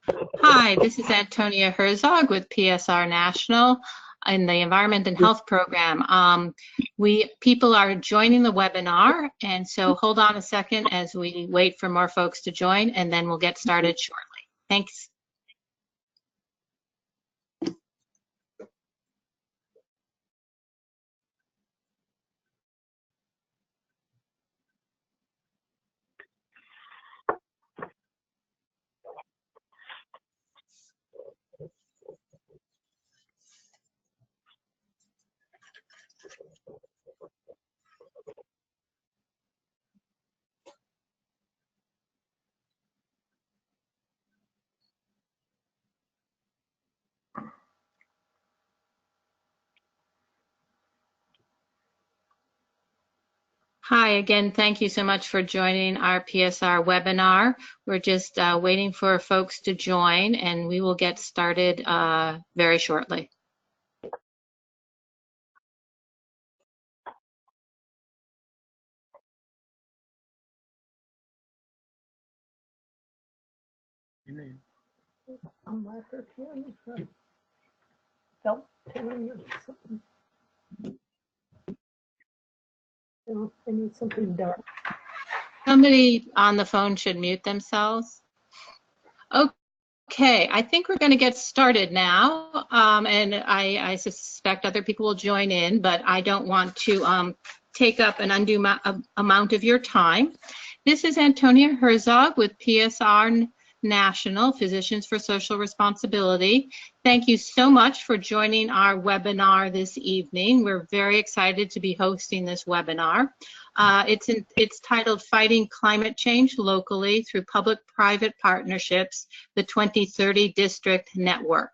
Hi, this is Antonia Herzog with PSR National in the Environment and Health Program. People are joining the webinar, and so hold on a second as we wait for more folks to join, and then we'll get started shortly. Thanks. Hi again, thank you so much for joining our PSR webinar. We're just waiting for folks to join, and we will get started very shortly. I need something dark. Somebody on the phone should mute themselves. Okay, I think we're going to get started now, and I suspect other people will join in, but I don't want to take up an undue amount of your time. This is Antonia Herzog with PSR National, Physicians for Social Responsibility. Thank you so much for joining our webinar this evening. We're very excited to be hosting this webinar. It's titled Fighting Climate Change Locally Through Public-Private Partnerships, the 2030 District Network.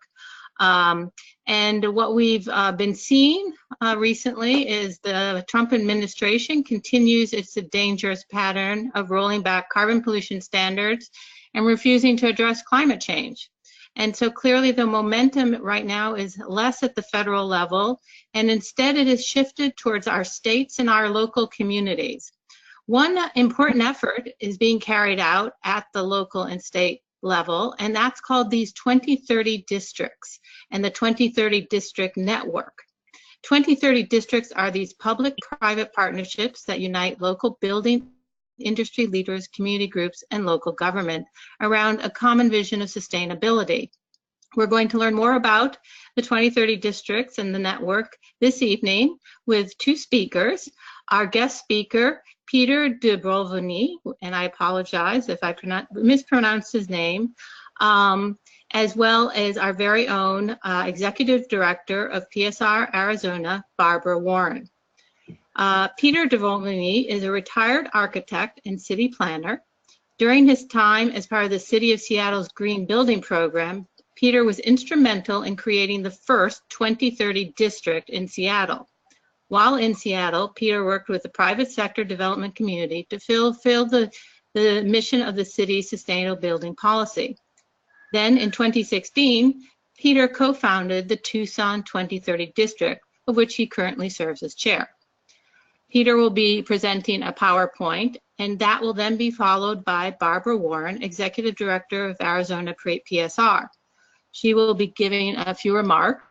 And what we've been seeing recently is the Trump administration continues its dangerous pattern of rolling back carbon pollution standards and refusing to address climate change. And so clearly the momentum right now is less at the federal level, and instead it is shifted towards our states and our local communities. One important effort is being carried out at the local and state level, and that's called these 2030 districts and the 2030 district network. 2030 districts are these public-private partnerships that unite local building industry leaders, community groups, and local government around a common vision of sustainability. We're going to learn more about the 2030 districts and the network this evening with two speakers. Our guest speaker, Peter Dubrovny, and I apologize if I mispronounced his name, as well as our very own Executive Director of PSR Arizona, Barbara Warren. Peter Dubrovny is a retired architect and city planner. During his time as part of the City of Seattle's Green Building Program, Peter was instrumental in creating the first 2030 district in Seattle. While in Seattle, Peter worked with the private sector development community to fulfill the mission of the city's sustainable building policy. Then in 2016, Peter co-founded the Tucson 2030 district, of which he currently serves as chair. Peter will be presenting a PowerPoint, and that will then be followed by Barbara Warren, Executive Director of Arizona PSR. She will be giving a few remarks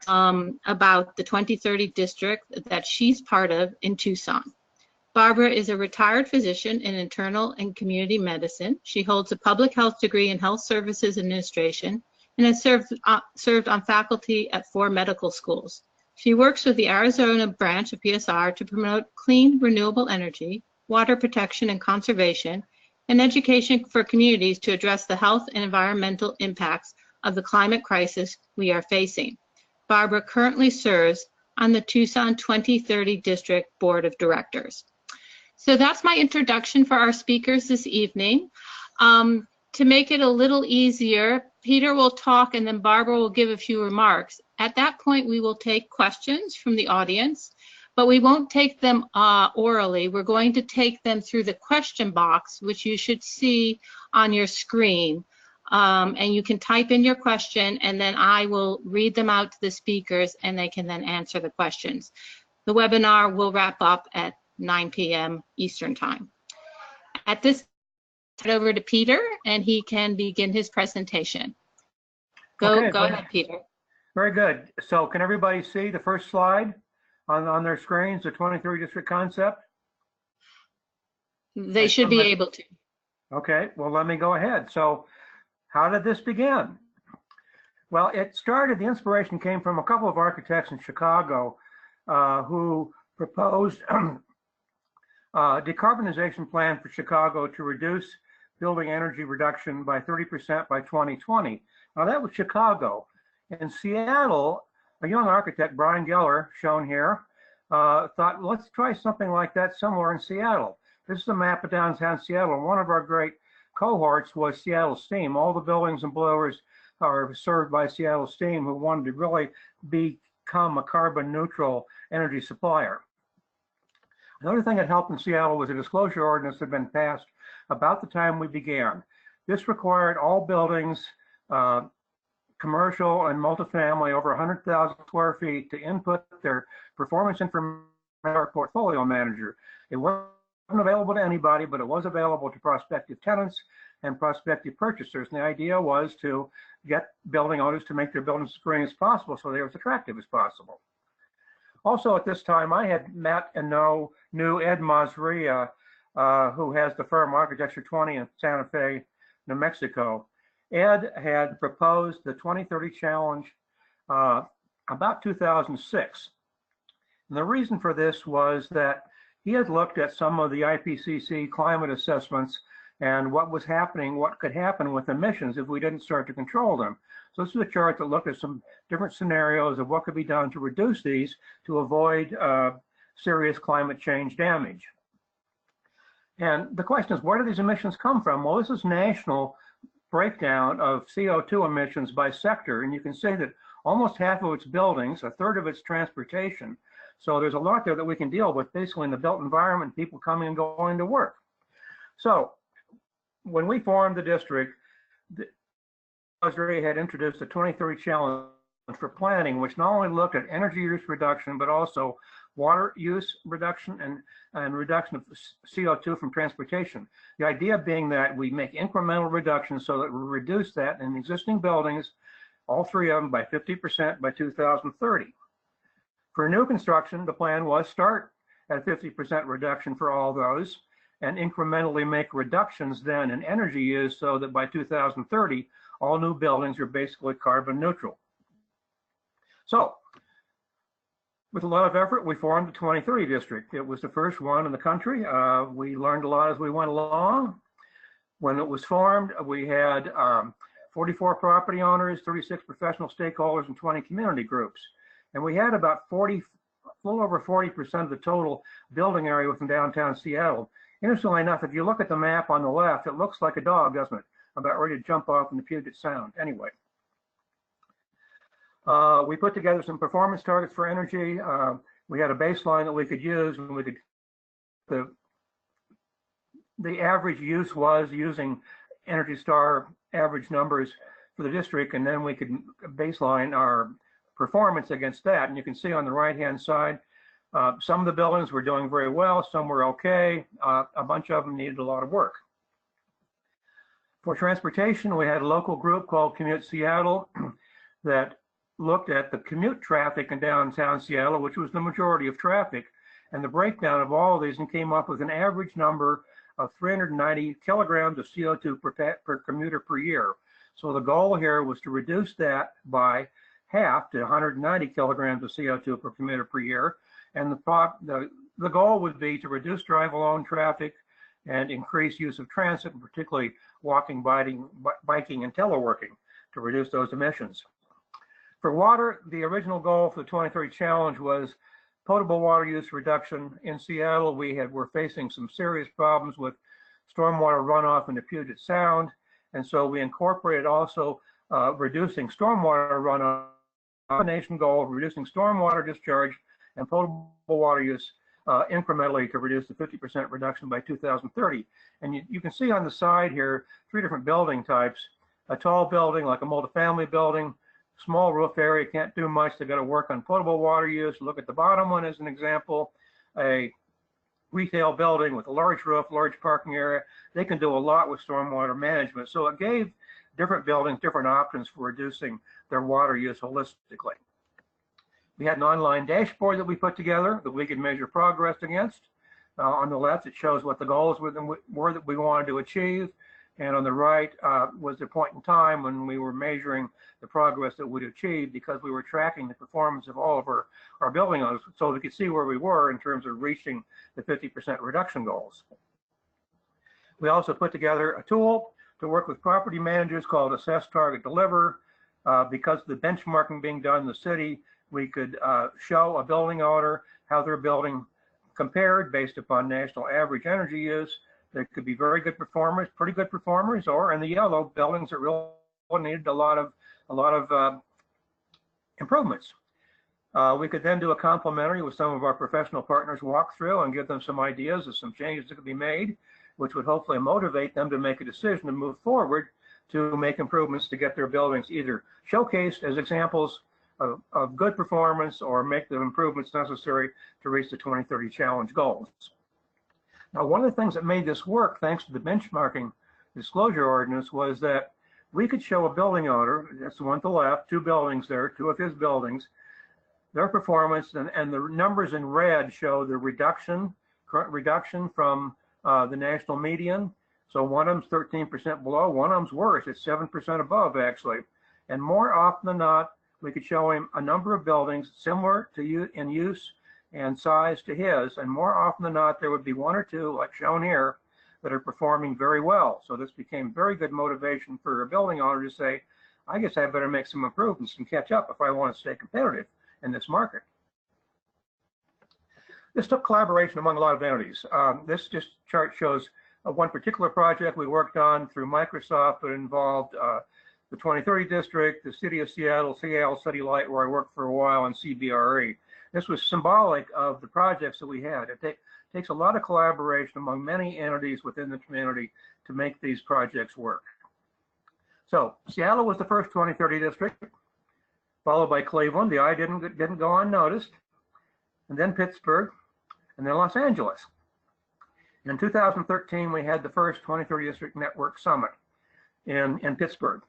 about the 2030 district that she's part of in Tucson. Barbara is a retired physician in internal and community medicine. She holds a public health degree in health services administration and has served on faculty at 4 medical schools. She works with the Arizona branch of PSR to promote clean, renewable energy, water protection and conservation, and education for communities to address the health and environmental impacts of the climate crisis we are facing. Barbara currently serves on the Tucson 2030 District Board of Directors. So that's my introduction for our speakers this evening. To make it a little easier, Peter will talk and then Barbara will give a few remarks. At that point, we will take questions from the audience, but we won't take them orally. We're going to take them through the question box, which you should see on your screen. And you can type in your question and then I will read them out to the speakers and they can then answer the questions. The webinar will wrap up at 9 p.m. Eastern Time. At this it over to Peter, and he can begin his presentation. Go ahead, Peter. Very good. So can everybody see the first slide on their screens, the 23 district concept? They should be able to. Okay, well, let me go ahead. So how did this begin? Well, the inspiration came from a couple of architects in Chicago who proposed a decarbonization plan for Chicago to reduce building energy reduction by 30% by 2020. Now that was Chicago. In Seattle, a young architect, Brian Geller, shown here, thought, let's try something like that somewhere in Seattle. This is a map of downtown Seattle, and one of our great cohorts was Seattle Steam. All the buildings and blowers are served by Seattle Steam, who wanted to really become a carbon neutral energy supplier. Another thing that helped in Seattle was a disclosure ordinance that had been passed about the time we began. This required all buildings, commercial and multifamily, over 100,000 square feet, to input their performance information to our portfolio manager. It wasn't available to anybody, but it was available to prospective tenants and prospective purchasers. And the idea was to get building owners to make their buildings as green as possible so they were as attractive as possible. Also at this time, I had met and knew Ed Mazria, who has the firm Architecture 20 in Santa Fe, New Mexico. Ed had proposed the 2030 challenge about 2006. And the reason for this was that he had looked at some of the IPCC climate assessments and what was happening, what could happen with emissions if we didn't start to control them. So this is a chart that looked at some different scenarios of what could be done to reduce these to avoid serious climate change damage. And the question is, where do these emissions come from? Well, this is national breakdown of CO2 emissions by sector, and you can see that almost half of it's buildings, a third of it's transportation. So there's a lot there that we can deal with, basically in the built environment, people coming and going to work. So when we formed the district, Australia had introduced a 2030 challenge for planning, which not only looked at energy use reduction, but also water use reduction and reduction of CO2 from transportation. The idea being that we make incremental reductions so that we reduce that in existing buildings, all three of them, by 50% by 2030. For new construction, the plan was start at 50% reduction for all those and incrementally make reductions then in energy use so that by 2030, all new buildings are basically carbon neutral. So, with a lot of effort, we formed the 2030 district. It was the first one in the country. We learned a lot as we went along. When it was formed, we had 44 property owners, 36 professional stakeholders, and 20 community groups. And we had about a little over 40% of the total building area within downtown Seattle. Interestingly enough, if you look at the map on the left, it looks like a dog, doesn't it? About ready to jump off in the Puget Sound. Anyway, we put together some performance targets for energy. We had a baseline that we could use, and we could the average use was using Energy Star average numbers for the district, and then we could baseline our performance against that. And you can see on the right-hand side, some of the buildings were doing very well, some were okay, a bunch of them needed a lot of work. For transportation, we had a local group called Commute Seattle that looked at the commute traffic in downtown Seattle, which was the majority of traffic, and the breakdown of all of these, and came up with an average number of 390 kilograms of CO2 per commuter per year. So the goal here was to reduce that by half to 190 kilograms of CO2 per commuter per year. And the goal would be to reduce drive-alone traffic and increase use of transit, and particularly walking, biking, and teleworking to reduce those emissions. For water, the original goal for the 2030 challenge was potable water use reduction. In Seattle, we're facing some serious problems with stormwater runoff in the Puget Sound, and so we incorporated also reducing stormwater runoff, combination goal of reducing stormwater discharge and potable water use incrementally to reduce the 50% reduction by 2030. And you can see on the side here, three different building types. A tall building, like a multifamily building, small roof area, can't do much. They got to work on potable water use. Look at the bottom one as an example. A retail building with a large roof, large parking area. They can do a lot with stormwater management. So it gave different buildings different options for reducing their water use holistically. We had an online dashboard that we put together that we could measure progress against. On the left, it shows what the goals were that we wanted to achieve. And on the right was the point in time when we were measuring the progress that we'd achieved, because we were tracking the performance of all of our building owners, so we could see where we were in terms of reaching the 50% reduction goals. We also put together a tool to work with property managers called Assess, Target, Deliver. Because of the benchmarking being done in the city, we could show a building owner how their building compared based upon national average energy use. There could be very good performers, pretty good performers, or in the yellow, buildings that really needed a lot of improvements. We could then do a complimentary with some of our professional partners walkthrough and give them some ideas of some changes that could be made, which would hopefully motivate them to make a decision to move forward to make improvements to get their buildings either showcased as examples of good performance or make the improvements necessary to reach the 2030 challenge goals. Now, one of the things that made this work, thanks to the benchmarking disclosure ordinance, was that we could show a building owner, that's the one to the left, two buildings there, two of his buildings, their performance, and the numbers in red show the current reduction from the national median. So one of them's 13% below, one of them's worse, it's 7% above actually. And more often than not, we could show him a number of buildings similar to you in use and size to his, and more often than not, there would be one or two, like shown here, that are performing very well. So this became very good motivation for a building owner to say, I guess I better make some improvements and catch up if I want to stay competitive in this market. This took collaboration among a lot of entities. This chart shows one particular project we worked on through Microsoft that involved the 2030 district, the city of Seattle, Seattle City Light, where I worked for a while, and CBRE. This was symbolic of the projects that we had. It takes a lot of collaboration among many entities within the community to make these projects work. So Seattle was the first 2030 district, followed by Cleveland. The eye didn't go unnoticed, and then Pittsburgh, and then Los Angeles. And in 2013, we had the first 2030 District Network Summit in Pittsburgh.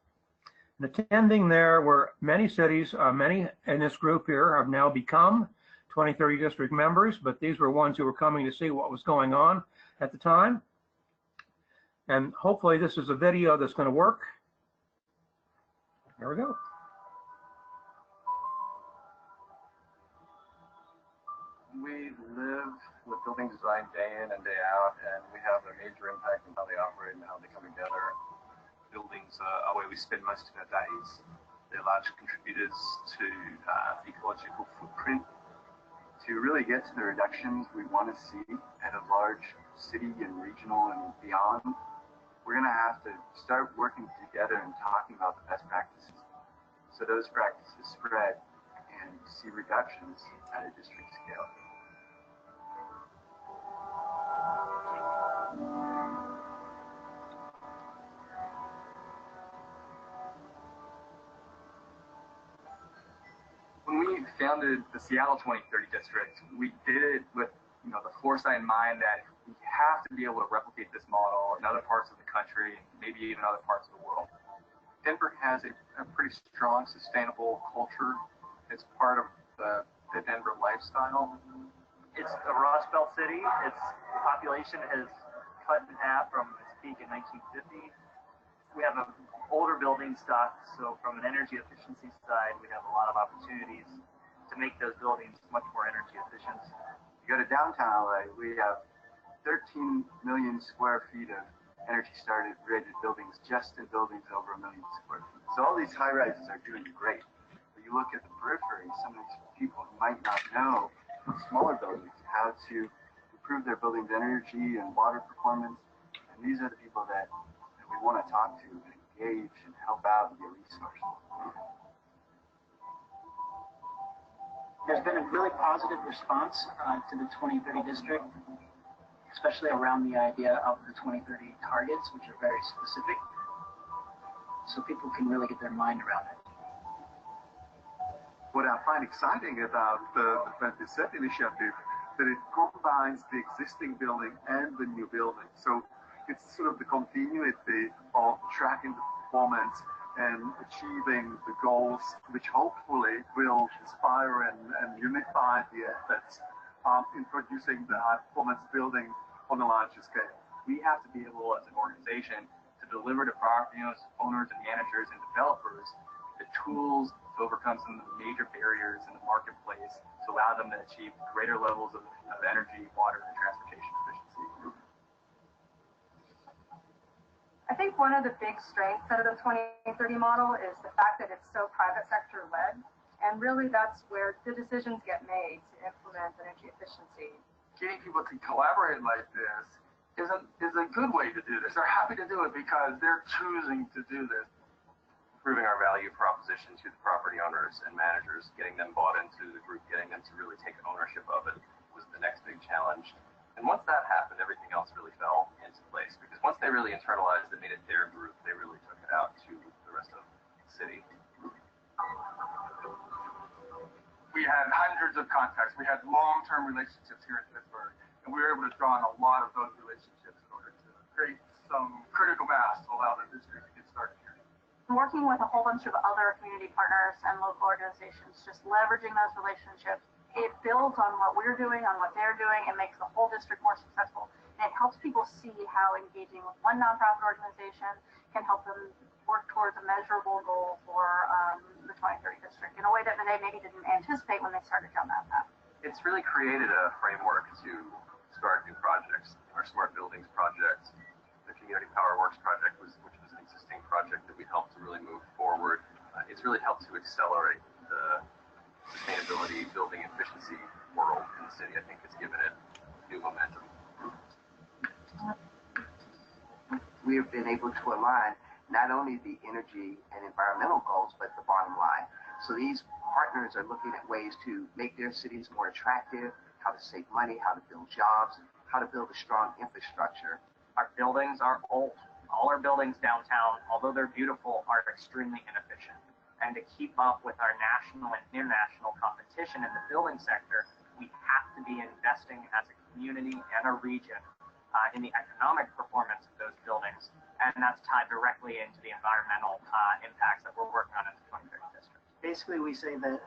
And attending there were many cities. Many in this group here have now become 2030 District members, but these were ones who were coming to see what was going on at the time. And hopefully this is a video that's going to work. There we go. We live with building design day in and day out, and we have a major impact on how they operate and how they come together. Buildings are where we spend most of our days. They're large contributors to the ecological footprint. To really get to the reductions we want to see at a large city and regional and beyond, we're going to have to start working together and talking about the best practices. So those practices spread and see reductions at a district scale. When we founded the Seattle 2030 district, we did it with the foresight in mind that we have to be able to replicate this model in other parts of the country, maybe even other parts of the world. Denver has a pretty strong sustainable culture. It's part of the Denver lifestyle. It's a Rust Belt city. Its population has cut in half from its peak in 1950. We have an older building stock, so from an energy efficiency side, we have a lot of opportunities to make those buildings much more energy efficient. You go to downtown LA, we have 13 million square feet of energy started rated buildings just in buildings over 1 million square feet. So all these high rises are doing great. But you look at the periphery, some of these people might not know from smaller buildings how to improve their building's energy and water performance. And these are the people that we want to talk to and engage and help out and be a resource. There's been a really positive response to the 2030 district, especially around the idea of the 2030 targets, which are very specific, so people can really get their mind around it. What I find exciting about the cette initiative, that it combines the existing building and the new building. So it's sort of the continuity of tracking the performance and achieving the goals, which hopefully will inspire and unify the efforts in producing the high-performance building on a larger scale. We have to be able, as an organization, to deliver to property owners and managers and developers the tools to overcome some of the major barriers in the marketplace to allow them to achieve greater levels of energy, water, and transportation efficiency. I think one of the big strengths of the 2030 model is the fact that it's so private sector led, and really that's where the decisions get made to implement energy efficiency. Getting people to collaborate like this is a good way to do this. They're happy to do it because they're choosing to do this. Improving our value proposition to the property owners and managers, getting them bought into the group, getting them to really take ownership of it was the next big challenge. And once that happened, everything else really fell into place, because once they really internalized it, made it their group, they really took it out to the rest of the city. We had hundreds of contacts. We had long-term relationships here in Pittsburgh, and we were able to draw on a lot of those relationships in order to create some critical mass to allow the district to get started here. Working with a whole bunch of other community partners and local organizations, just leveraging those relationships, it builds on what we're doing, on what they're doing, and makes the whole district more successful. And it helps people see how engaging with one nonprofit organization can help them work towards a measurable goal for the 2030 district in a way that they maybe didn't anticipate when they started down that path. It's really created a framework to start new projects. Our Smart Buildings project, the Community Power Works project, which was an existing project that we helped to really move forward. It's really helped to accelerate the sustainability, building efficiency world in the city. I think it's given it new momentum. We have been able to align not only the energy and environmental goals, but the bottom line. So these partners are looking at ways to make their cities more attractive, how to save money, how to build jobs, how to build a strong infrastructure. Our buildings are old. All our buildings downtown, although they're beautiful, are extremely inefficient. And to keep up with our national and international competition in the building sector, we have to be investing as a community and a region in the economic performance of those buildings. And that's tied directly into the environmental impacts that we're working on in the 2030 district. Basically, we say that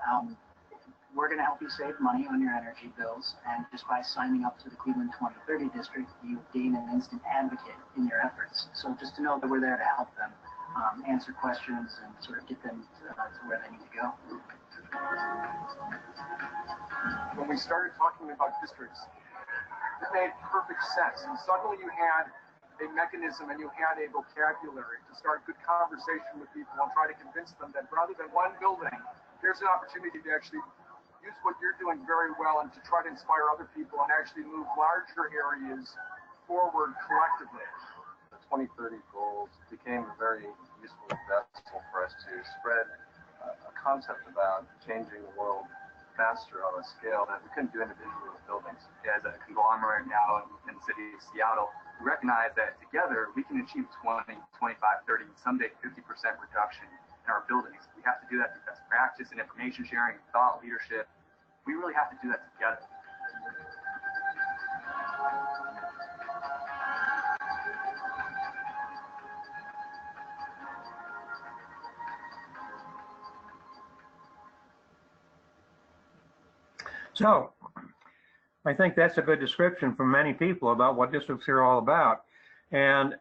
we're going to help you save money on your energy bills, and just by signing up to the Cleveland 2030 district, you gain an instant advocate in your efforts. So just to know that we're there to help them answer questions and sort of get them to where they need to go. When we started talking about districts, it made perfect sense. And suddenly you had a mechanism and you had a vocabulary to start good conversation with people and try to convince them that rather than one building, there's an opportunity to actually use what you're doing very well and to try to inspire other people and actually move larger areas forward collectively. The 2030 goals became a very useful vessel for us to spread a concept about changing the world faster on a scale that we couldn't do individually with buildings. As a conglomerate now in the city of Seattle, we recognize that together we can achieve 20, 25, 30, someday 50% reduction in our buildings. We have to do that through best practice and information sharing, thought leadership. We really have to do that together. So I think that's a good description from many people about what districts are all about. And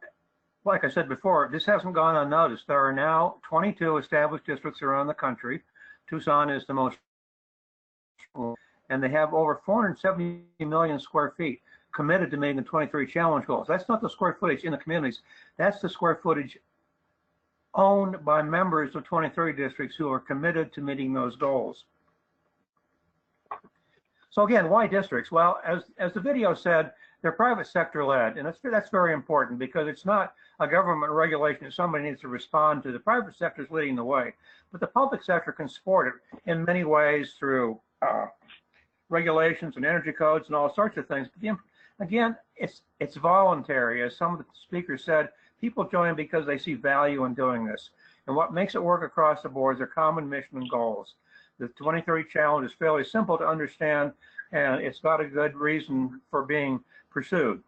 like I said before, this hasn't gone unnoticed. There are now 22 established districts around the country. Tucson is the most, and they have over 470 million square feet committed to meeting the 2030 challenge goals. That's not the square footage in the communities. That's the square footage owned by members of 2030 districts who are committed to meeting those goals. So again, why districts? Well, as the video said, they're private sector led, and that's very important because it's not a government regulation that somebody needs to respond to. The private sector is leading the way, but the public sector can support it in many ways through regulations and energy codes and all sorts of things. But again, it's voluntary. As some of the speakers said, people join because they see value in doing this. And what makes it work across the board is their common mission and goals. The 2030 challenge is fairly simple to understand, and it's got a good reason for being pursued.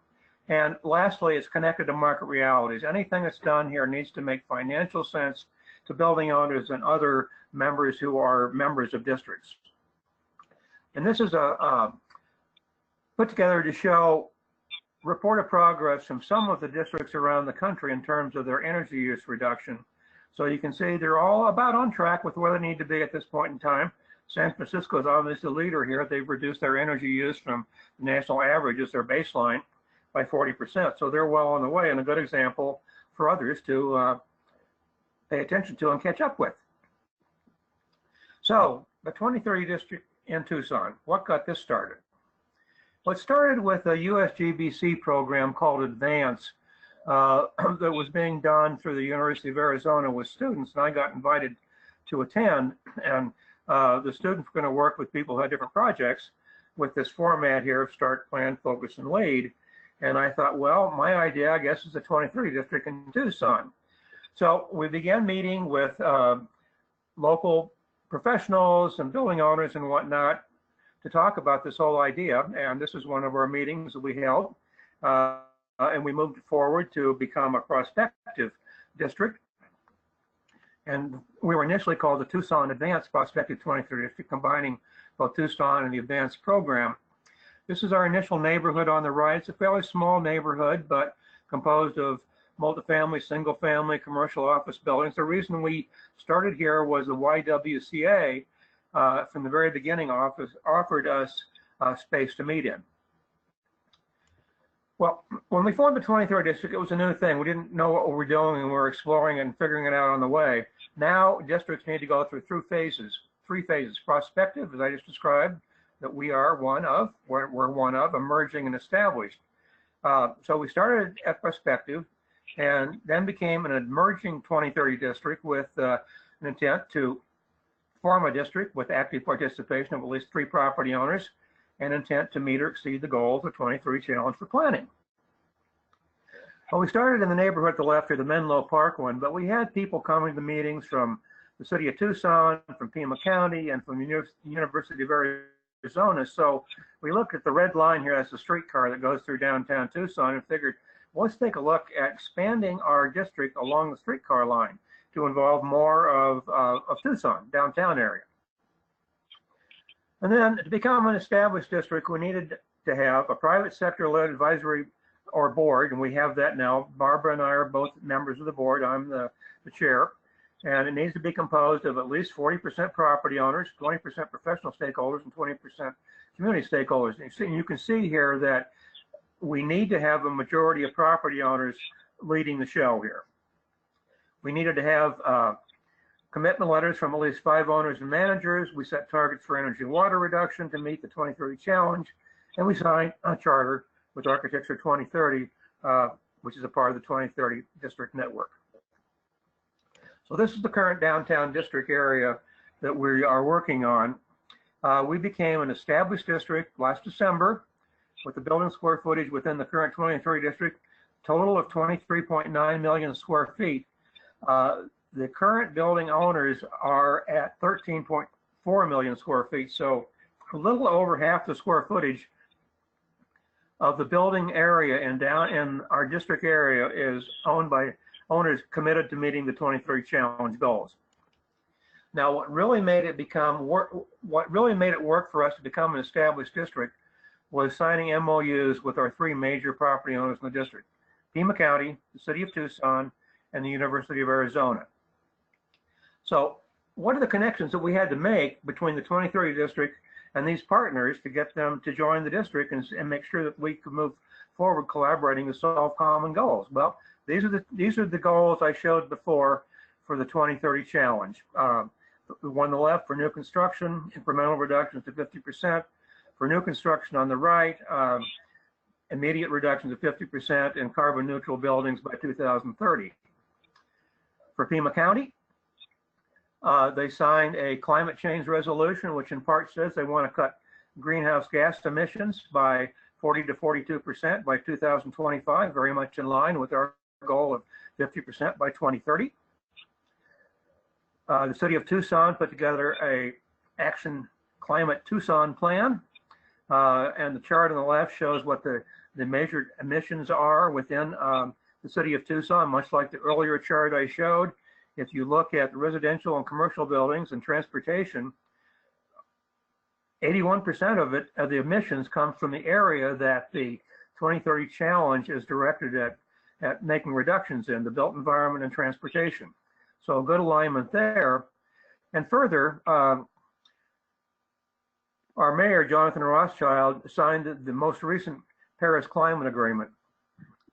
And lastly, it's connected to market realities. Anything that's done here needs to make financial sense to building owners and other members who are members of districts. And this is put together to show reported progress from some of the districts around the country in terms of their energy use reduction. So you can see they're all about on track with where they need to be at this point in time. San Francisco is obviously the leader here. They've reduced their energy use from the national average as their baseline by 40%. So they're well on the way, and a good example for others to pay attention to and catch up with. So the 2030 district in Tucson, what got this started? Well, it started with a USGBC program called Advance that was being done through the University of Arizona with students, and I got invited to attend. And the students were going to work with people who had different projects with this format here of start, plan, focus, and lead. And I thought, well, my idea, I guess, is the 2030 district in Tucson. So we began meeting with local professionals and building owners and whatnot to talk about this whole idea. And this is one of our meetings that we held. And we moved forward to become a prospective district. And we were initially called the Tucson Advanced Prospective 2030 District, combining both Tucson and the Advanced program. This is our initial neighborhood on the right. It's a fairly small neighborhood, but composed of multifamily, single family, commercial office buildings. The reason we started here was the YWCA from the very beginning offered us space to meet in. Well, when we formed the 2030 district, it was a new thing. We didn't know what we were doing, and we were exploring and figuring it out on the way. Now districts need to go through three phases. Prospective, as I just described, that we're one of, emerging and established. So we started at prospective and then became an emerging 2030 district with an intent to form a district with active participation of at least 3 property owners and intent to meet or exceed the goals of the 2030 challenge for planning. Well, we started in the neighborhood at the left here, the Menlo Park one, but we had people coming to the meetings from the city of Tucson, from Pima County, and from the University of Arizona. So we looked at the red line here, that's the streetcar that goes through downtown Tucson, and figured, well, let's take a look at expanding our district along the streetcar line to involve more of Tucson, downtown area. And then to become an established district, we needed to have a private sector-led advisory or board, and we have that now. Barbara and I are both members of the board. I'm the chair. And it needs to be composed of at least 40% property owners, 20% professional stakeholders, and 20% community stakeholders. And you can see here that we need to have a majority of property owners leading the show here. We needed to have commitment letters from at least 5 owners and managers. We set targets for energy and water reduction to meet the 2030 challenge. And we signed a charter with Architecture 2030, which is a part of the 2030 district network. So this is the current downtown district area that we are working on. We became an established district last December with the building square footage within the current 2030 district, total of 23.9 million square feet. The current building owners are at 13.4 million square feet. So a little over half the square footage of the building area and down in our district area is owned by owners committed to meeting the 2030 challenge goals. Now, what really made it work for us to become an established district was signing MOUs with our 3 major property owners in the district: Pima County, the city of Tucson, and the University of Arizona. So what are the connections that we had to make between the 2030 district and these partners to get them to join the district and make sure that we could move forward collaborating to solve common goals? Well, these are the goals I showed before for the 2030 challenge. The one on the left for new construction, incremental reductions to 50%. For new construction on the right, immediate reductions of 50% in carbon neutral buildings by 2030. For Pima County, they signed a climate change resolution, which in part says they want to cut greenhouse gas emissions by 40 to 42% by 2025, very much in line with our goal of 50% by 2030. The city of Tucson put together a Action Climate Tucson plan And the chart on the left shows what the measured emissions are within the city of Tucson, much like the earlier chart I showed. If you look at the residential and commercial buildings and transportation, 81% of the emissions come from the area that the 2030 challenge is directed at making reductions in, the built environment and transportation. So good alignment there. And further, our mayor, Jonathan Rothschild, signed the most recent Paris Climate Agreement.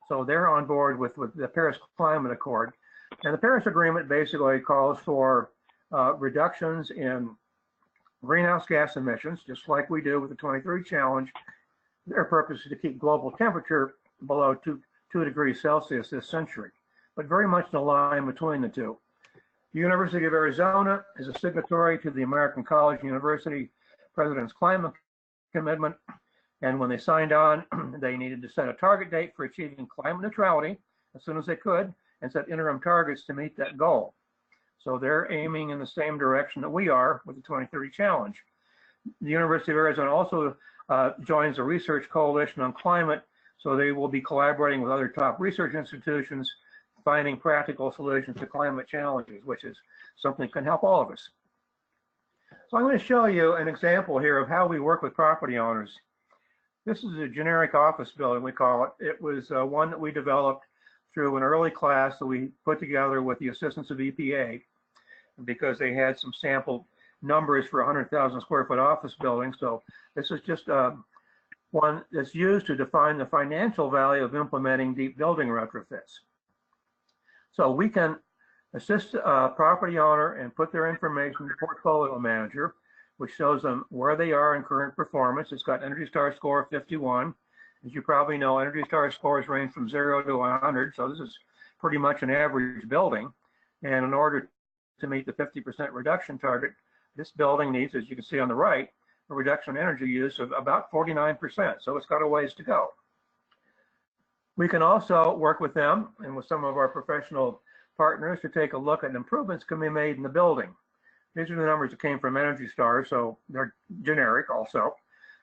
So they're on board with the Paris Climate Accord. And the Paris Agreement basically calls for reductions in greenhouse gas emissions, just like we do with the 2030 challenge. Their purpose is to keep global temperature below 2 degrees Celsius this century, but very much in a line between the two. The University of Arizona is a signatory to the American College and University President's Climate Commitment, and when they signed on, they needed to set a target date for achieving climate neutrality as soon as they could, and set interim targets to meet that goal. So they're aiming in the same direction that we are with the 2030 challenge. The University of Arizona also joins the Research Coalition on Climate, so they will be collaborating with other top research institutions, finding practical solutions to climate challenges, which is something that can help all of us. So I'm going to show you an example here of how we work with property owners. This is a generic office building, we call it. It was one that we developed through an early class that we put together with the assistance of EPA, because they had some sample numbers for 100,000 square foot office building. So this is just one that's used to define the financial value of implementing deep building retrofits. So we can assist a property owner and put their information in the portfolio manager, which shows them where they are in current performance. It's got Energy Star score of 51. As you probably know, Energy Star scores range from 0 to 100. So this is pretty much an average building. And in order to meet the 50% reduction target, this building needs, as you can see on the right, a reduction in energy use of about 49%. So it's got a ways to go. We can also work with them and with some of our professional partners to take a look at improvements can be made in the building. These are the numbers that came from Energy Star, so they're generic also.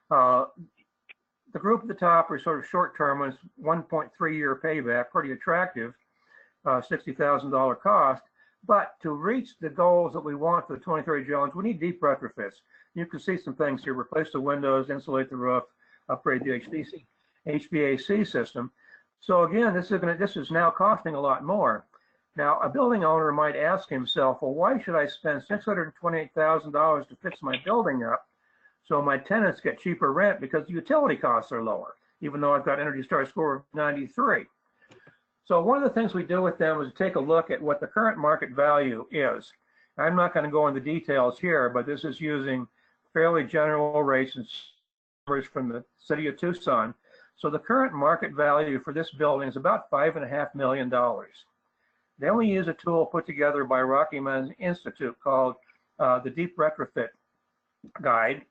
The group at the top are sort of short-term, is 1.3-year payback, pretty attractive, $60,000 cost. But to reach the goals that we want for the 2030 challenge, we need deep retrofits. You can see some things here: replace the windows, insulate the roof, upgrade the HVAC system. So again, this is now costing a lot more. Now, a building owner might ask himself, well, why should I spend $628,000 to fix my building up so my tenants get cheaper rent because the utility costs are lower, even though I've got Energy Star score of 93? So one of the things we do with them is take a look at what the current market value is. I'm not going to go into details here, but this is using fairly general rates and numbers from the city of Tucson. So the current market value for this building is about $5.5 million. Then we use a tool put together by Rocky Mountain Institute called the Deep Retrofit Guide.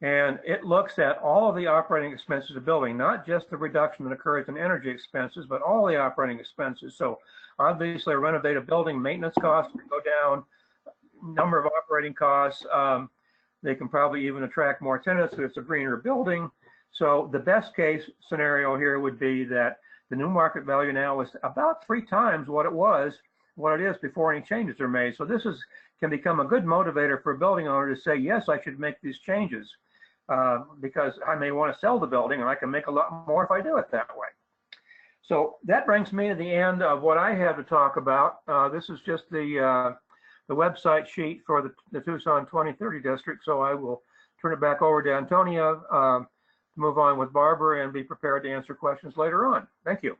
And it looks at all of the operating expenses of the building, not just the reduction that occurs in energy expenses, but all the operating expenses. So obviously a renovative building, maintenance costs can go down, number of operating costs. They can probably even attract more tenants if it's a greener building. So the best case scenario here would be that the new market value now is about 3 times what it is before any changes are made. So this can become a good motivator for a building owner to say, yes, I should make these changes because I may want to sell the building and I can make a lot more if I do it that way. So that brings me to the end of what I have to talk about. This is just the website sheet for the Tucson 2030 district. So I will turn it back over to Antonia to move on with Barbara and be prepared to answer questions later on. Thank you.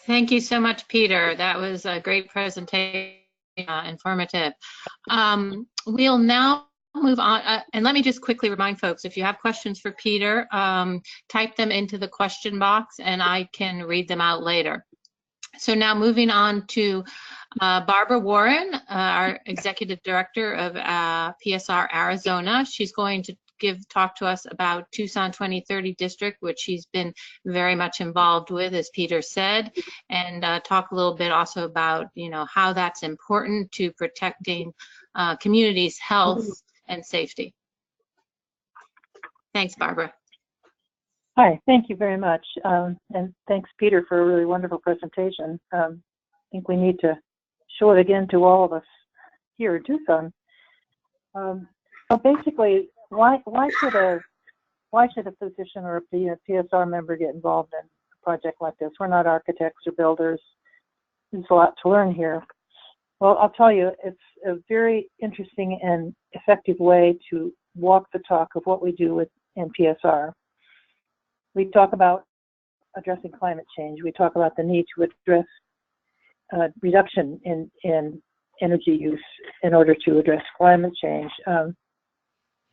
Thank you so much, Peter. That was a great presentation, informative. We'll now move on, and let me just quickly remind folks, if you have questions for Peter, type them into the question box and I can read them out later. So now moving on to Barbara Warren, our Executive Director of PSR Arizona. She's going to talk to us about Tucson 2030 district, which she's been very much involved with, as Peter said, and talk a little bit also about, how that's important to protecting communities' health and safety. Thanks, Barbara. Hi, thank you very much. And thanks, Peter, for a really wonderful presentation. I think we need to show it again to all of us here in Tucson. So basically, why should a physician or a PSR member get involved in a project like this? We're not architects or builders. There's a lot to learn here. Well, I'll tell you, it's a very interesting and effective way to walk the talk of what we do in PSR. We talk about addressing climate change. We talk about the need to address reduction in energy use in order to address climate change.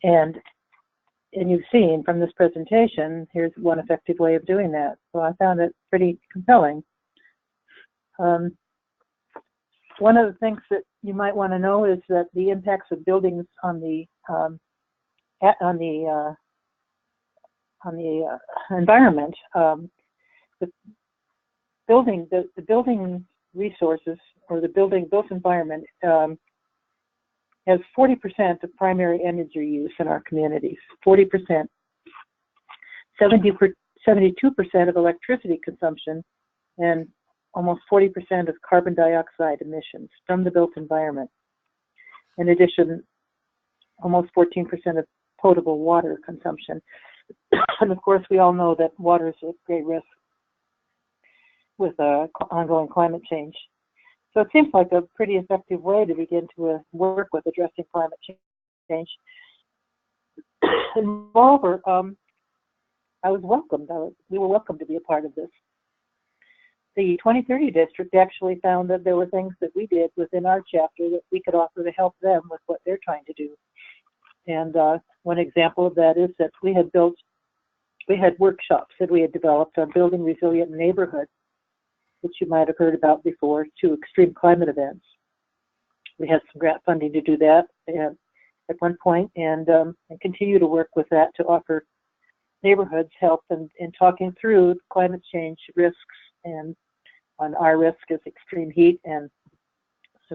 And you've seen from this presentation, here's one effective way of doing that. So I found it pretty compelling. One of the things that you might want to know is that the impacts of buildings on the environment. The building resources, or the built environment, has 40% of primary energy use in our communities. 40%, 72% of electricity consumption, and almost 40% of carbon dioxide emissions from the built environment. In addition, almost 14% of potable water consumption. And of course, we all know that water is at great risk with ongoing climate change. So it seems like a pretty effective way to begin to work with addressing climate change. And moreover, I was welcomed. We were welcome to be a part of this. The 2030 district actually found that there were things that we did within our chapter that we could offer to help them with what they're trying to do. And one example of that is that we had workshops that we had developed on building resilient neighborhoods, which you might have heard about before, to extreme climate events. We had some grant funding to do that at one point, and continue to work with that to offer neighborhoods help in talking through climate change risks. And on our risk is extreme heat, and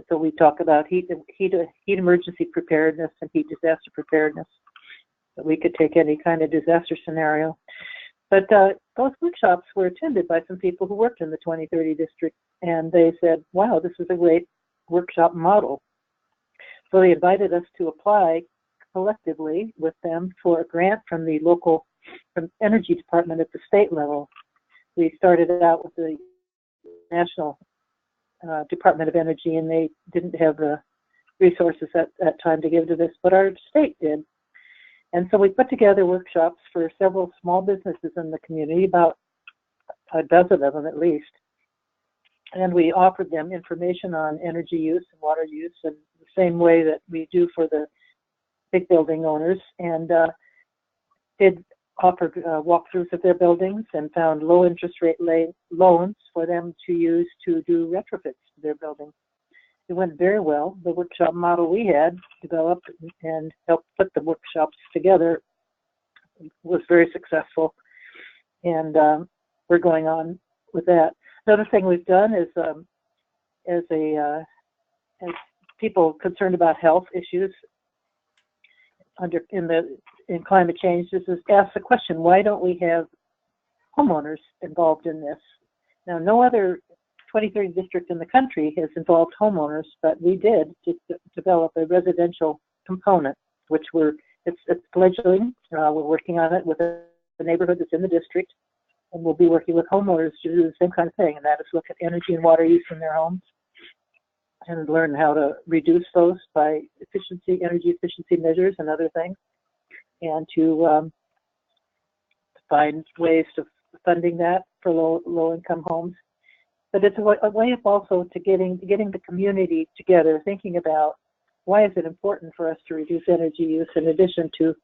so we talk about heat emergency preparedness and heat disaster preparedness. So we could take any kind of disaster scenario. But those workshops were attended by some people who worked in the 2030 district, and they said, wow, this is a great workshop model. So they invited us to apply collectively with them for a grant from the local energy department at the state level. We started out with the National Department of Energy, and they didn't have the resources at that time to give to this, but our state did. And so we put together workshops for several small businesses in the community, about a dozen of them at least. And we offered them information on energy use and water use in the same way that we do for the big building owners, and did offer walkthroughs of their buildings and found low interest rate loans for them to use to do retrofits to their buildings. It went very well. The workshop model we had developed and helped put the workshops together was very successful, and we're going on with that. Another thing we've done is, as people concerned about health issues in climate change, this is ask the question: why don't we have homeowners involved in this? Now, no other 2030 district in the country has involved homeowners, but we did develop a residential component, which it's fledgling. We're working on it with the neighborhood that's in the district, and we'll be working with homeowners to do the same kind of thing, and that is look at energy and water use in their homes and learn how to reduce those by energy efficiency measures and other things, and to find ways of funding that for low-income homes. But it's a way of also to getting the community together, thinking about why is it important for us to reduce energy use in addition to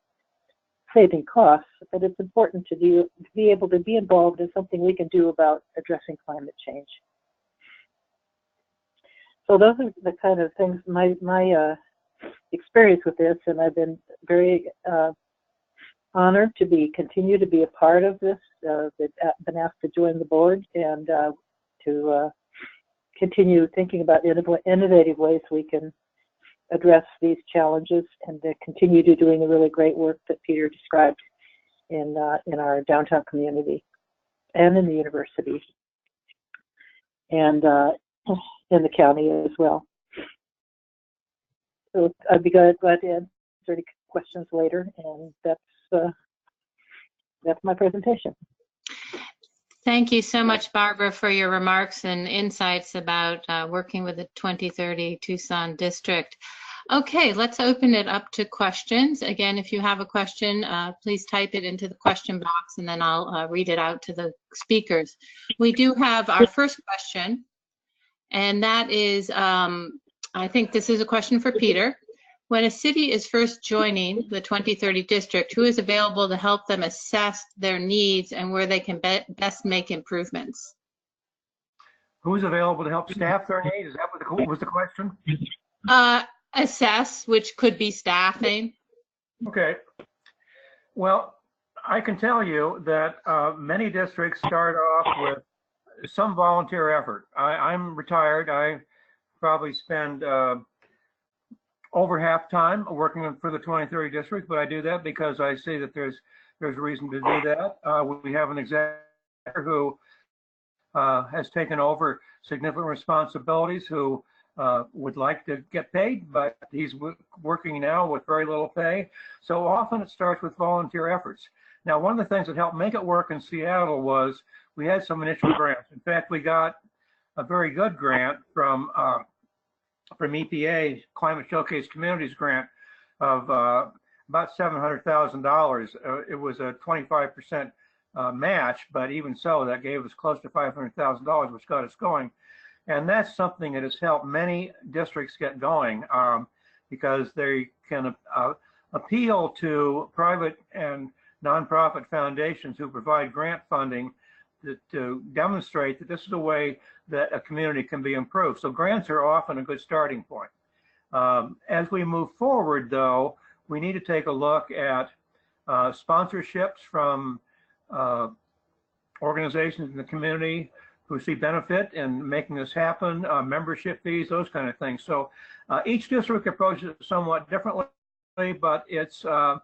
saving costs, but it's important to be able to be involved in something we can do about addressing climate change. So those are the kind of things, my experience with this, and I've been very honored to continue to be a part of this. I've been asked to join the board and to continue thinking about innovative ways we can address these challenges, and to continue to doing the really great work that Peter described in our downtown community and in the university and in the county as well. So I'd be glad to answer any questions later, and that's my presentation. Thank you so much, Barbara, for your remarks and insights about working with the 2030 Tucson district. Okay, let's open it up to questions. Again, if you have a question, please type it into the question box and then I'll read it out to the speakers. We do have our first question, and that is, I think this is a question for Peter. When a city is first joining the 2030 district, who is available to help them assess their needs and where they can best make improvements? Who's available to help staff their needs? Is that what was the question? Assess, which could be staffing. Okay. Well, I can tell you that many districts start off with some volunteer effort. I'm retired. I probably spend over half time working for the 2030 district, but I do that because I see that there's a reason to do that. We have an executive who has taken over significant responsibilities, who would like to get paid, but he's working now with very little pay. So often it starts with volunteer efforts. Now, one of the things that helped make it work in Seattle was we had some initial grants. In fact, we got a very good grant from EPA, Climate Showcase Communities grant of about $700,000. It was a 25% match, but even so, that gave us close to $500,000, which got us going. And that's something that has helped many districts get going because they can appeal to private and nonprofit foundations who provide grant funding to demonstrate that this is a way that a community can be improved. So grants are often a good starting point. As we move forward, though, we need to take a look at sponsorships from organizations in the community who see benefit in making this happen, membership fees, those kind of things. So each district approaches it somewhat differently, but it's a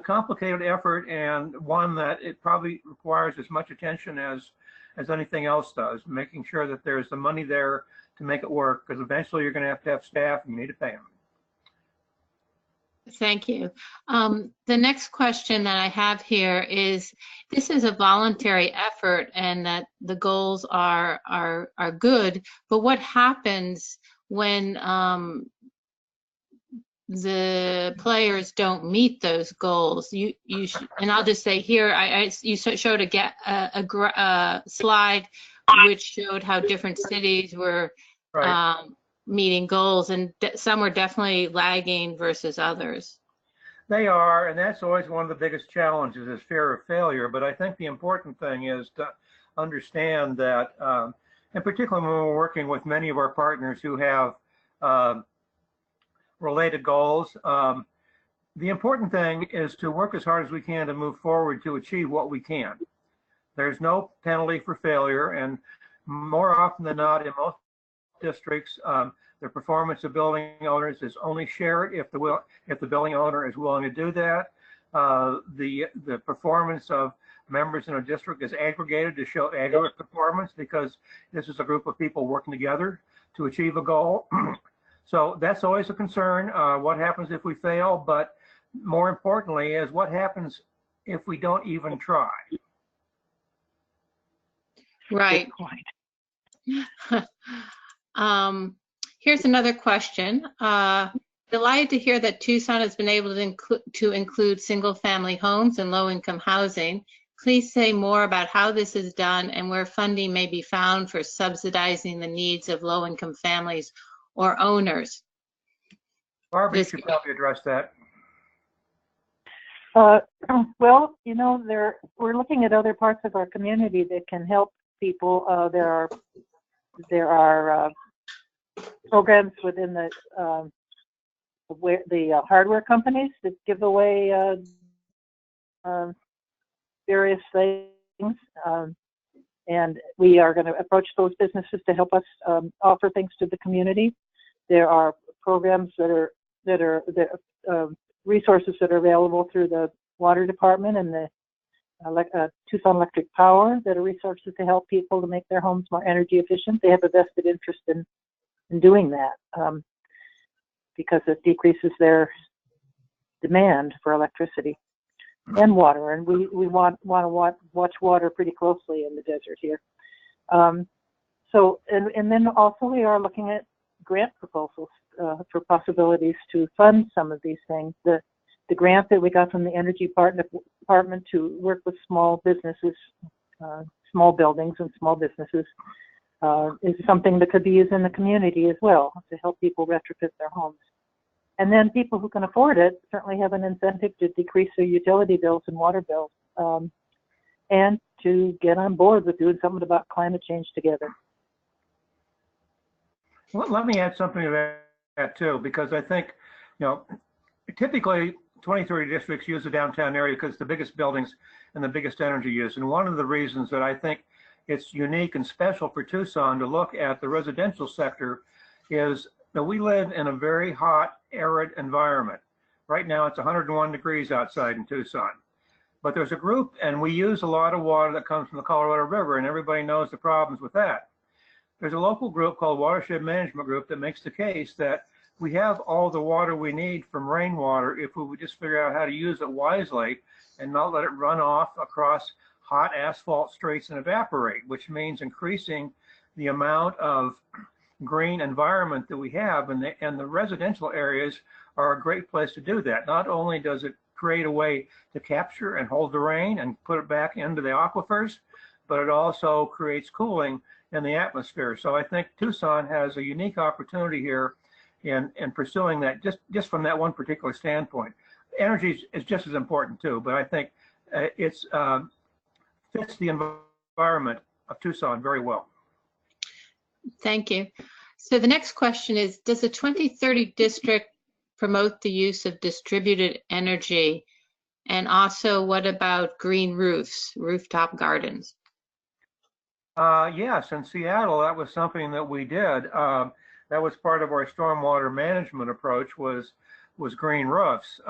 complicated effort and one that it probably requires as much attention as anything else does, making sure that there's the money there to make it work, because eventually you're going to have staff and you need to pay them. Thank you. The next question that I have here is, this is a voluntary effort and that the goals are good, but what happens when the players don't meet those goals? And I'll just say here, you showed a slide which showed how different cities were right. Meeting goals, and some were definitely lagging versus others. They are, and that's always one of the biggest challenges, is fear of failure. But I think the important thing is to understand that, and particularly when we're working with many of our partners who have related goals, the important thing is to work as hard as we can to move forward to achieve what we can. There's no penalty for failure, and more often than not, in most districts, the performance of building owners is only shared if the building owner is willing to do that. The performance of members in a district is aggregated to show aggregate performance, because this is a group of people working together to achieve a goal. So that's always a concern, what happens if we fail, but more importantly is what happens if we don't even try. Right. Here's another question. Delighted to hear that Tucson has been able to include single-family homes and low-income housing. Please say more about how this is done and where funding may be found for subsidizing the needs of low-income families or owners. Barbara, you should probably address that. Well, you know, we're looking at other parts of our community that can help people. There are programs within the hardware companies that give away various things, and we are going to approach those businesses to help us offer things to the community. There are programs that are resources that are available through the water department and the Tucson Electric Power that are resources to help people to make their homes more energy efficient. They have a vested interest in doing that because it decreases their demand for electricity and water. And we want to watch water pretty closely in the desert here. And then also we are looking at grant proposals for possibilities to fund some of these things. The grant that we got from the Energy Department to work with small businesses, small buildings and small businesses is something that could be used in the community as well to help people retrofit their homes. And then people who can afford it certainly have an incentive to decrease their utility bills and water bills and to get on board with doing something about climate change together. Well, let me add something to that too, because I think, typically 2030 districts use the downtown area because it's the biggest buildings and the biggest energy use. And one of the reasons that I think it's unique and special for Tucson to look at the residential sector is that we live in a very hot, arid environment. Right now it's 101 degrees outside in Tucson. But there's a group, and we use a lot of water that comes from the Colorado River, and everybody knows the problems with that. There's a local group called Watershed Management Group that makes the case that we have all the water we need from rainwater if we would just figure out how to use it wisely and not let it run off across hot asphalt streets and evaporate, which means increasing the amount of green environment that we have, and the residential areas are a great place to do that. Not only does it create a way to capture and hold the rain and put it back into the aquifers, but it also creates cooling in the atmosphere. So I think Tucson has a unique opportunity here in pursuing that just from that one particular standpoint. Energy is just as important too, but I think it's fits the environment of Tucson very well. Thank you. So the next question is, does the 2030 district promote the use of distributed energy? And also, what about green roofs, rooftop gardens? Yes, in Seattle, that was something that we did. That was part of our stormwater management approach was green roofs.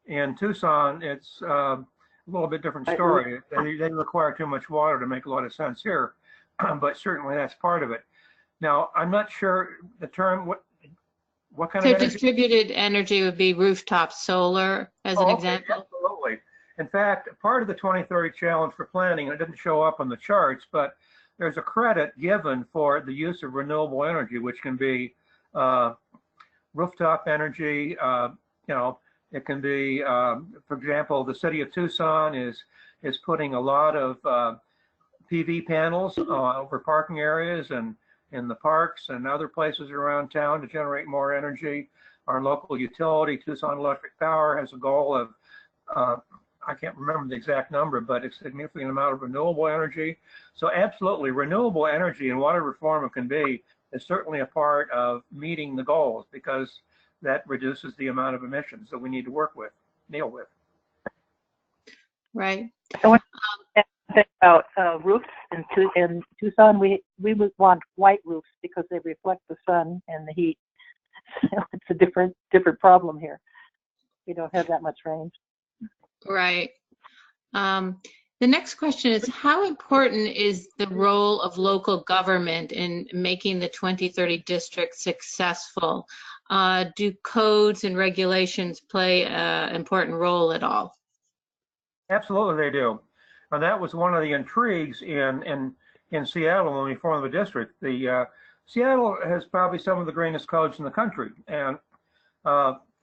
In Tucson, it's a little bit different story. They require too much water to make a lot of sense here, but certainly that's part of it. Now, I'm not sure the term, what kind of energy? Distributed energy would be rooftop solar as an example? Absolutely. In fact, part of the 2030 challenge for planning, and it didn't show up on the charts, but there's a credit given for the use of renewable energy, which can be rooftop energy. It can be, for example, the city of Tucson is putting a lot of PV panels over parking areas and in the parks and other places around town to generate more energy. Our local utility, Tucson Electric Power, has a goal of, I can't remember the exact number, but it's a significant amount of renewable energy. So absolutely, renewable energy in whatever form it can be is certainly a part of meeting the goals, because that reduces the amount of emissions that we need to deal with. Right. I want to think about roofs in Tucson. We would want white roofs because they reflect the sun and the heat. So it's a different problem here. We don't have that much rain. Right. The next question is, how important is the role of local government in making the 2030 district successful? Do codes and regulations play an important role at all? Absolutely, they do. And that was one of the intrigues in Seattle when we formed the district. Seattle has probably some of the greenest codes in the country. And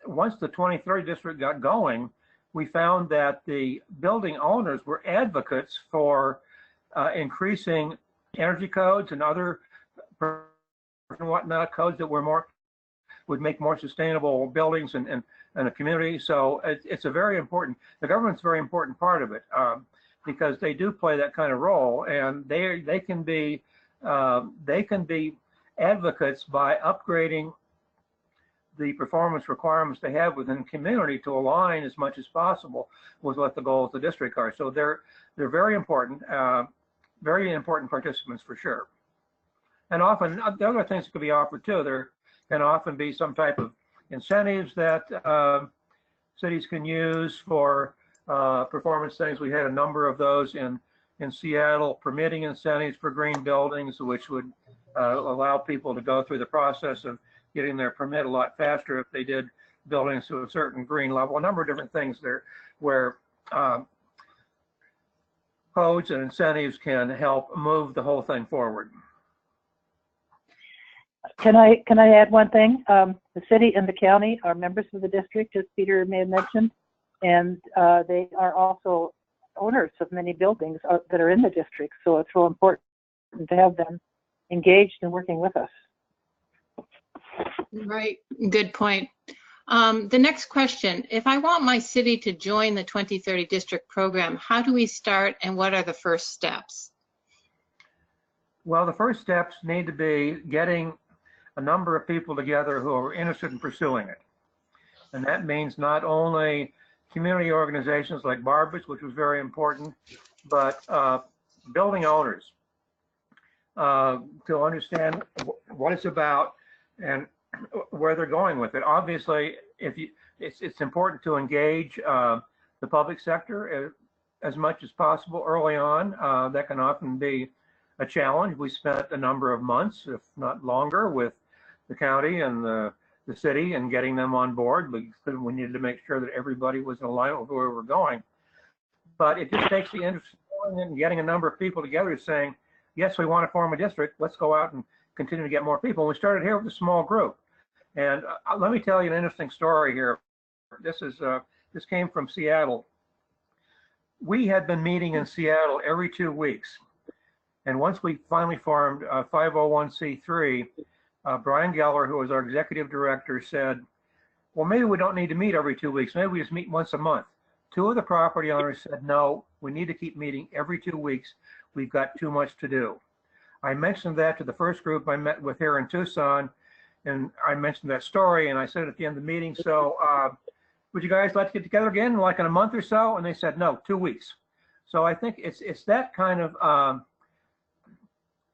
once the 2030 district got going, we found that the building owners were advocates for increasing energy codes and other whatnot codes that would make more sustainable buildings and a community. So it's a very important, the government's a very important part of it, because they do play that kind of role, and they can be advocates by upgrading the performance requirements they have within the community to align as much as possible with what the goals of the district are. So they're very important participants for sure. And often the other things that could be offered too. There can often be some type of incentives that cities can use for performance things. We had a number of those in Seattle, permitting incentives for green buildings, which would allow people to go through the process of getting their permit a lot faster if they did buildings to a certain green level. A number of different things there where codes and incentives can help move the whole thing forward. Can I add one thing? The city and the county are members of the district, as Peter may have mentioned, and they are also owners of many buildings that are in the district. So it's real important to have them engaged and working with us. Right, good point. The next question, if I want my city to join the 2030 district program, how do we start and what are the first steps? Well, the first steps need to be getting a number of people together who are interested in pursuing it. And that means not only community organizations like Barbara's, which was very important, but building owners to understand what it's about and where they're going with it. Obviously, it's important to engage the public sector as much as possible early on. That can often be a challenge. We spent a number of months, if not longer, with the county and the city and getting them on board, because we needed to make sure that everybody was in alignment with where we were going. But it just takes the interest in getting a number of people together saying, yes, we want to form a district. Let's go out and continue to get more people. And we started here with a small group. And let me tell you an interesting story here. This came from Seattle. We had been meeting in Seattle every 2 weeks. And once we finally formed 501c3, Brian Geller, who was our executive director, said, well, maybe we don't need to meet every 2 weeks. Maybe we just meet once a month. 2 of the property owners said, no, we need to keep meeting every 2 weeks. We've got too much to do. I mentioned that to the first group I met with here in Tucson, and I mentioned that story, and I said at the end of the meeting, so would you guys like to get together again like in a month or so? And they said, no, 2 weeks. So I think it's that kind of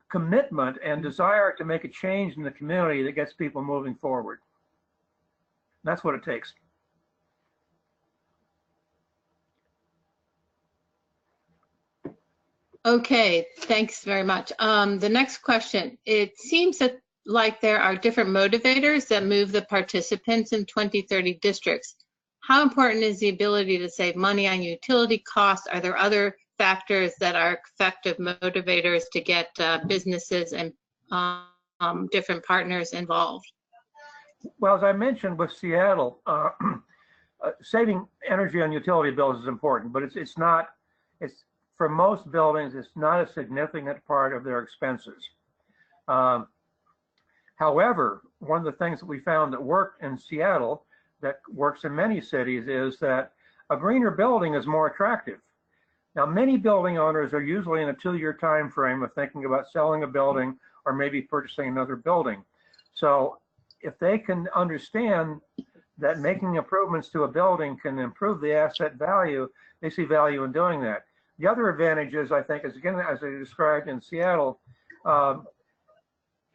commitment and desire to make a change in the community that gets people moving forward. That's what it takes. Okay, thanks very much. The next question, it seems that like there are different motivators that move the participants in 2030 districts. How important is the ability to save money on utility costs? Are there other factors that are effective motivators to get businesses and different partners involved? Well, as I mentioned with Seattle, saving energy on utility bills is important, but it's for most buildings, it's not a significant part of their expenses. However, one of the things that we found that worked in Seattle, that works in many cities, is that a greener building is more attractive. Now, many building owners are usually in a 2-year time frame of thinking about selling a building or maybe purchasing another building. So if they can understand that making improvements to a building can improve the asset value, they see value in doing that. The other advantage is, I think, is again, as I described in Seattle,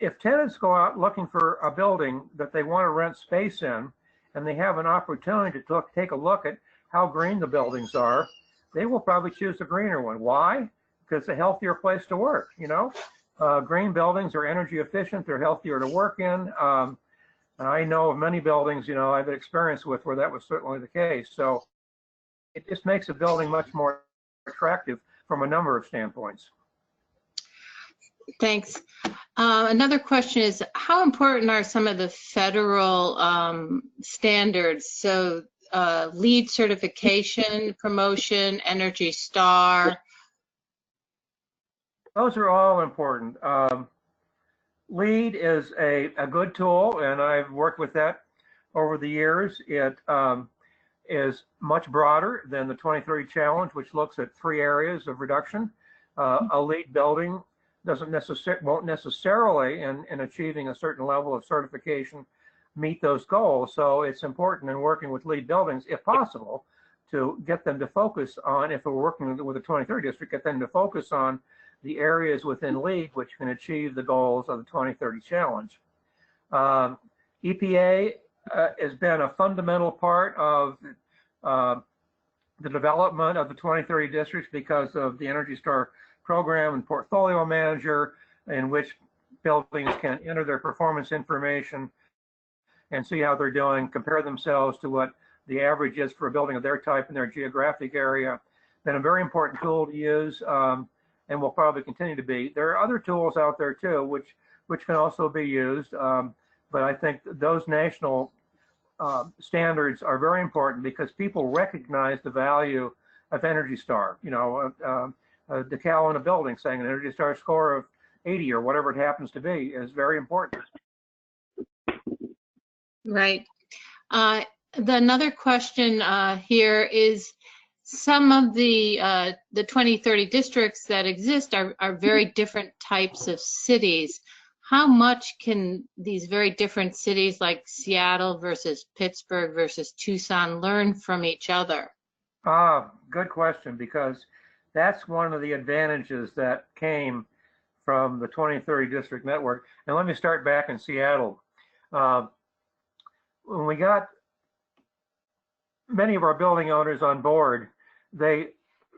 if tenants go out looking for a building that they want to rent space in, and they have an opportunity to take a look at how green the buildings are, they will probably choose the greener one. Why? Because it's a healthier place to work. You know, green buildings are energy efficient. They're healthier to work in. And I know of many buildings, you know, I've had experience with where that was certainly the case. So it just makes a building much more attractive from a number of standpoints. Thanks. Another question is, how important are some of the federal standards? So LEED certification, promotion, Energy Star. Those are all important. LEED is a good tool, and I've worked with that over the years. It is much broader than the 2030 challenge, which looks at 3 areas of reduction. A LEED building won't necessarily, in achieving a certain level of certification, meet those goals. So it's important in working with LEED buildings, if possible, to get them to focus on, if we're working with a 2030 district, get them to focus on the areas within LEED which can achieve the goals of the 2030 challenge. EPA has been a fundamental part of the development of the 2030 districts because of the Energy Star program and portfolio manager, in which buildings can enter their performance information and see how they're doing, compare themselves to what the average is for a building of their type in their geographic area. Been a very important tool to use, and will probably continue to be. There are other tools out there too, which can also be used, but I think those national standards are very important because people recognize the value of Energy Star. You know, a decal on a building saying an Energy Star score of 80 or whatever it happens to be is very important. Right. Another question here is, some of the 2030 districts that exist are very different types of cities. How much can these very different cities like Seattle versus Pittsburgh versus Tucson learn from each other? Good question, because that's one of the advantages that came from the 2030 district network. And let me start back in Seattle. When we got many of our building owners on board, they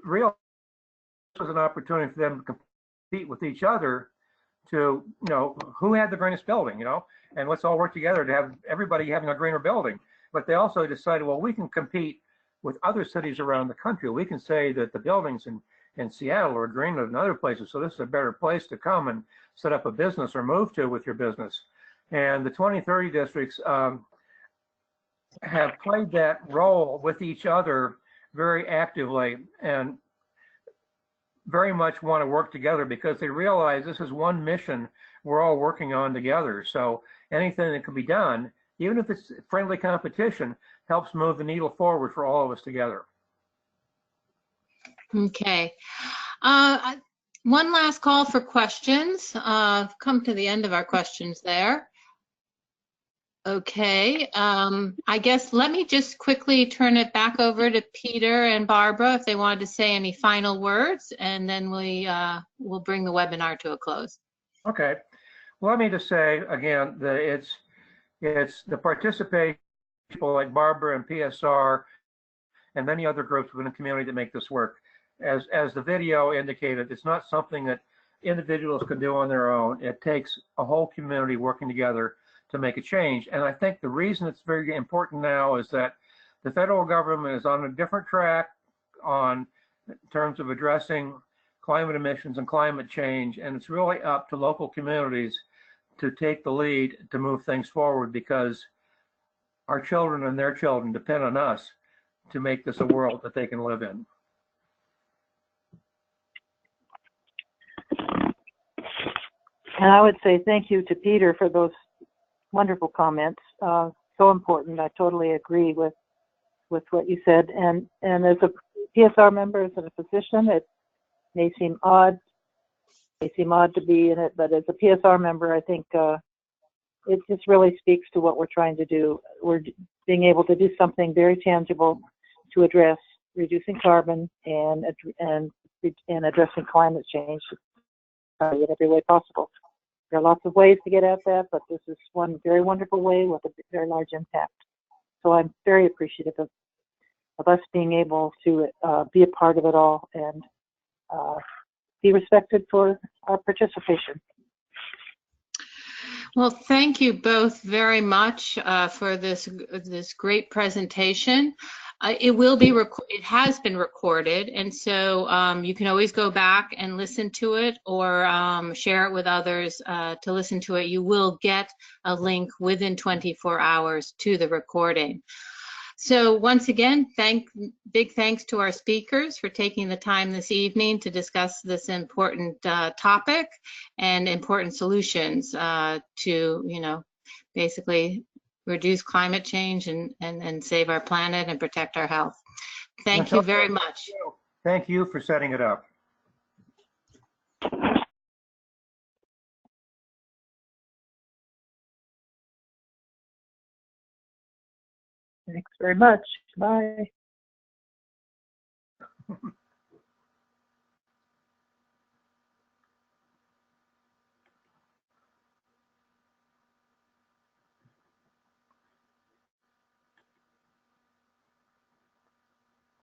realized it was an opportunity for them to compete with each other to, you know, who had the greenest building, you know, and let's all work together to have everybody having a greener building. But they also decided, well, we can compete with other cities around the country. We can say that the buildings in Seattle are greener than other places, so this is a better place to come and set up a business or move to with your business. And the 2030 districts have played that role with each other very actively and very much want to work together because they realize this is one mission we're all working on together. So anything that can be done, even if it's friendly competition, helps move the needle forward for all of us together. Okay. One last call for questions. Come to the end of our questions there. Okay, I guess let me just quickly turn it back over to Peter and Barbara if they wanted to say any final words, and then we'll bring the webinar to a close. Okay, well, let me just say again that it's the participation of people like Barbara and PSR and many other groups within the community that make this work. As the video indicated, it's not something that individuals can do on their own. It takes a whole community working together to make a change. And I think the reason it's very important now is that the federal government is on a different track in terms of addressing climate emissions and climate change. And it's really up to local communities to take the lead to move things forward, because our children and their children depend on us to make this a world that they can live in. And I would say thank you to Peter for those wonderful comments. So important. I totally agree with what you said. And as a PSR member, as a physician, it may seem odd to be in it, but as a PSR member, I think it just really speaks to what we're trying to do. We're being able to do something very tangible to address reducing carbon and addressing climate change in every way possible. There are lots of ways to get at that, but this is one very wonderful way with a very large impact. So I'm very appreciative of us being able to be a part of it all and be respected for our participation. Well, thank you both very much for this great presentation. It has been recorded, and so you can always go back and listen to it or share it with others to listen to it. You will get a link within 24 hours to the recording. So once again, big thanks to our speakers for taking the time this evening to discuss this important topic and important solutions to, basically reduce climate change and save our planet and protect our health. Thank you very much. Thank you for setting it up. Thanks very much. Bye.